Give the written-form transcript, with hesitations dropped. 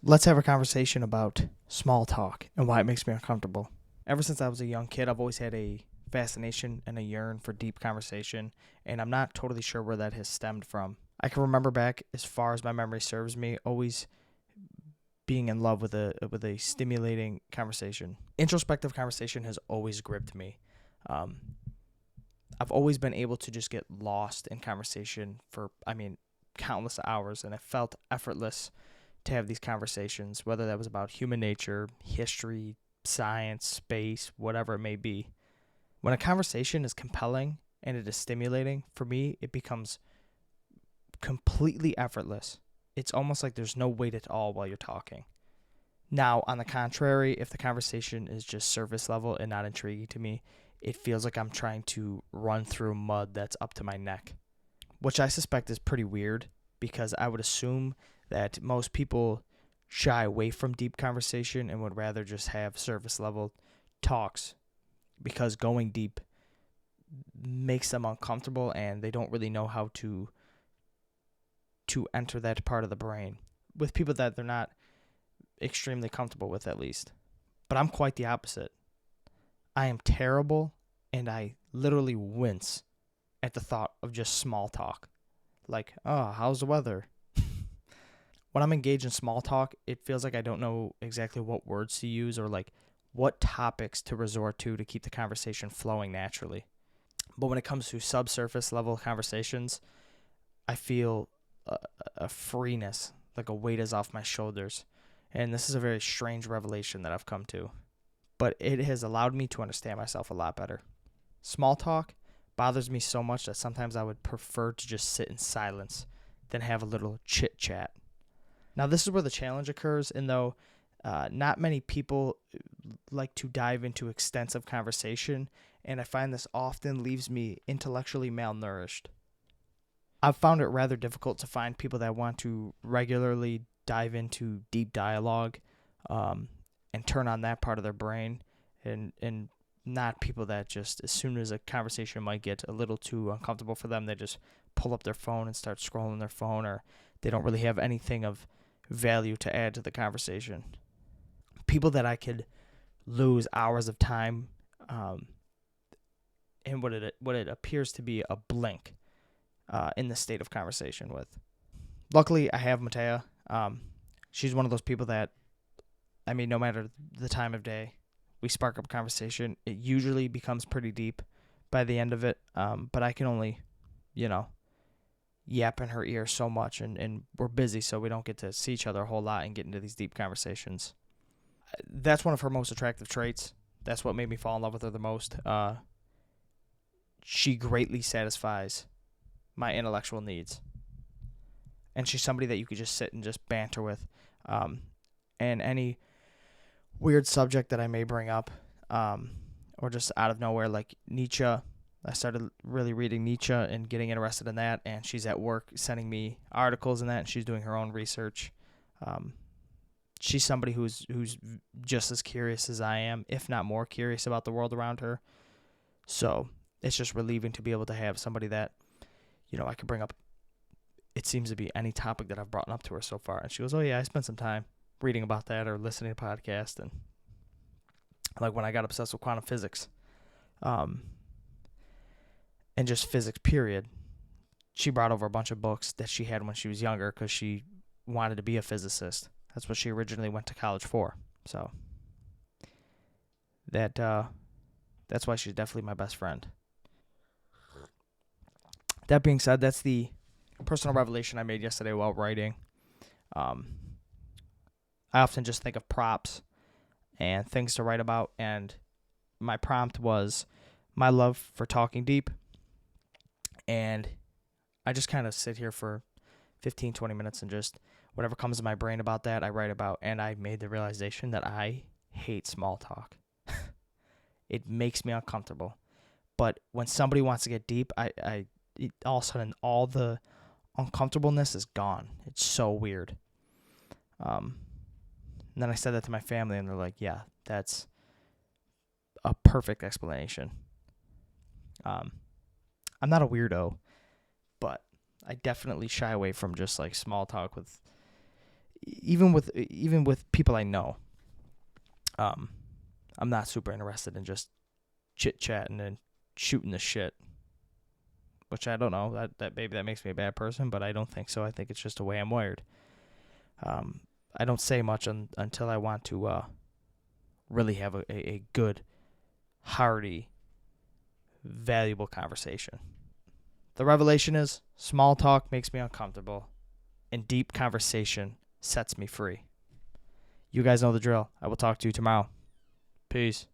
Let's have a conversation about small talk and why it makes me uncomfortable. Ever since I was a young kid, I've always had a fascination and a yearn for deep conversation, and I'm not totally sure where that has stemmed from. I can remember back as far as my memory serves me, always being in love with a stimulating conversation. Introspective conversation has always gripped me. Um, I've always been able to just get lost in conversation for, countless hours, and it felt effortless to have these conversations, whether that was about human nature, history, science, space, whatever it may be. When a conversation is compelling and it is stimulating, for me, it becomes completely effortless. It's almost like there's no weight at all while you're talking. Now, on the contrary, if the conversation is just surface level and not intriguing to me, it feels like I'm trying to run through mud that's up to my neck, which I suspect is pretty weird because I would assume that most people shy away from deep conversation and would rather just have surface level talks because going deep makes them uncomfortable and they don't really know how to enter that part of the brain with people that they're not extremely comfortable with, at least. But I'm quite the opposite. I am terrible and I literally wince at the thought of just small talk. Like, oh, how's the weather? When I'm engaged in small talk, it feels like I don't know exactly what words to use or like what topics to resort to keep the conversation flowing naturally. But when it comes to subsurface level conversations, I feel a freeness, like a weight is off my shoulders. And this is a very strange revelation that I've come to. But it has allowed me to understand myself a lot better. Small talk bothers me so much that sometimes I would prefer to just sit in silence than have a little chit chat. Now, this is where the challenge occurs, and though not many people like to dive into extensive conversation, and I find this often leaves me intellectually malnourished. I've found it rather difficult to find people that want to regularly dive into deep dialogue and turn on that part of their brain, and not people that just, as soon as a conversation might get a little too uncomfortable for them, they just pull up their phone and start scrolling their phone, or they don't really have anything of value to add to the conversation. People that I could lose hours of time in what it appears to be a blink in the state of conversation with. Luckily, I have Matea. She's one of those people that, no matter the time of day, we spark up a conversation. It usually becomes pretty deep by the end of it, but I can only, yap in her ear so much, and we're busy, so we don't get to see each other a whole lot and get into these deep conversations. That's one of her most attractive traits. That's what made me fall in love with her the most. She greatly satisfies my intellectual needs, and she's somebody that you could just sit and just banter with, and any weird subject that I may bring up, or just out of nowhere, like Nietzsche. I started really reading Nietzsche and getting interested in that, and she's at work sending me articles and that, and she's doing her own research. She's somebody who's just as curious as I am, if not more curious about the world around her. So it's just relieving to be able to have somebody that, I could bring up. It seems to be any topic that I've brought up to her so far, and she goes, "Oh yeah, I spent some time reading about that or listening to podcasts," and like when I got obsessed with quantum physics. And just physics, period. She brought over a bunch of books that she had when she was younger because she wanted to be a physicist. That's what she originally went to college for. So that's why she's definitely my best friend. That being said, that's the personal revelation I made yesterday while writing. I often just think of props and things to write about, and my prompt was my love for talking deep. And I just kind of sit here for 15, 20 minutes and just whatever comes to my brain about that, I write about. And I made the realization that I hate small talk. It makes me uncomfortable. But when somebody wants to get deep, all of a sudden, all the uncomfortableness is gone. It's so weird. And then I said that to my family, and they're like, yeah, that's a perfect explanation. I'm not a weirdo, but I definitely shy away from just like small talk with even with people I know, I'm not super interested in just chit chatting and shooting the shit. Which I don't know, that maybe that makes me a bad person, but I don't think so. I think it's just the way I'm wired. I don't say much until I want to really have a good, hearty, valuable conversation. The revelation is small talk makes me uncomfortable, and deep conversation sets me free. You guys know the drill. I will talk to you tomorrow. Peace.